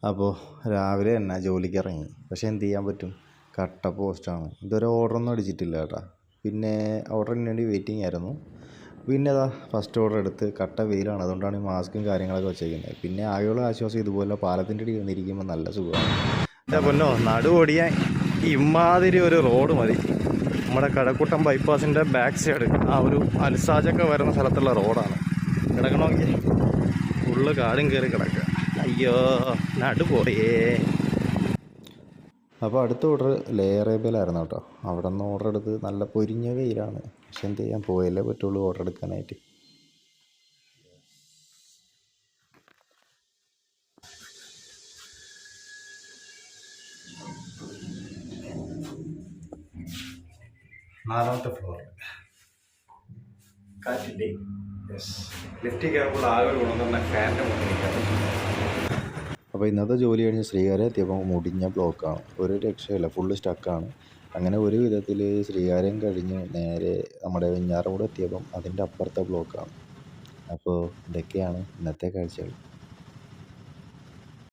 അപ്പോൾ രാവിലെ തന്നെ ജോലിക്ക് ഇറങ്ങി. പക്ഷേ എന്ത് ചെയ്യാൻ പറ്റും, കട്ട പോസ്റ്റാണ്. ഇതുവരെ ഓർഡറൊന്നും അടിച്ചിട്ടില്ല കേട്ടോ. പിന്നെ ഓർഡറിന് വേണ്ടി വെയിറ്റിംഗ് ആയിരുന്നു. പിന്നെ അതാ ഫസ്റ്റ് ഓർഡർ എടുത്ത്. കട്ട വെയിലാണ്, അതുകൊണ്ടാണ് ഈ മാസ്കും കാര്യങ്ങളൊക്കെ വെച്ചേക്കുന്നത്. പിന്നെ ആകെയുള്ള ആശ്വാസം ഇതുപോലെ പാലത്തിൻ്റെ അടി വന്നിരിക്കുമ്പോൾ നല്ല സുഖമാണ്. എൻ്റെ പൊന്നോ, നടുവൊടിയാൻ ഇമാതിരി ഒരു റോഡ് മതി. നമ്മുടെ കഴക്കൂട്ടം ബൈപ്പാസിൻ്റെ ബാക്ക് സൈഡ് ആ ഒരു അൽസാജൊക്കെ വരുന്ന സ്ഥലത്തുള്ള റോഡാണ്. കിടക്കണമെങ്കിൽ ഫുള്ള് കാടും കയറി കിടക്കുക. അയ്യോ, നടുപോയേ. അപ്പോൾ അടുത്ത ഓർഡർ ലേ അറേബ്യയിലായിരുന്നു കേട്ടോ. അവിടെ നിന്ന് ഓർഡർ എടുത്ത്. നല്ല പൊരിഞ്ഞ വെയിലാണ്, പക്ഷെ എന്ത് ചെയ്യാൻ, പോയല്ലേ പറ്റുള്ളൂ ഓർഡർ എടുക്കാനായിട്ട്. നാലാമത്തെ ഫ്ലോർ കാറ്റില്ലേ. ലിഫ്റ്റിൽ കയറുമ്പോൾ ആകെ ഒരു ഗുണം തന്നെ ഫാനിൻ്റെ മുന്നിൽ നിൽക്കാൻ പറ്റും. അപ്പോൾ ഇന്നത്തെ ജോലി കഴിഞ്ഞ് ശ്രീകാര്യം എത്തിയപ്പോൾ മുടിഞ്ഞ ബ്ലോക്കാണ്, ഒരു രക്ഷയില്ല, ഫുള്ള് സ്റ്റക്കാണ്. അങ്ങനെ ഒരു വിധത്തിൽ ശ്രീകാര്യം കഴിഞ്ഞ് നേരെ നമ്മുടെ വെഞ്ഞാറമൂട് എത്തിയപ്പം അതിൻ്റെ അപ്പുറത്തെ ബ്ലോക്കാണ്. അപ്പോൾ ഇതൊക്കെയാണ് ഇന്നത്തെ കാഴ്ചകൾ.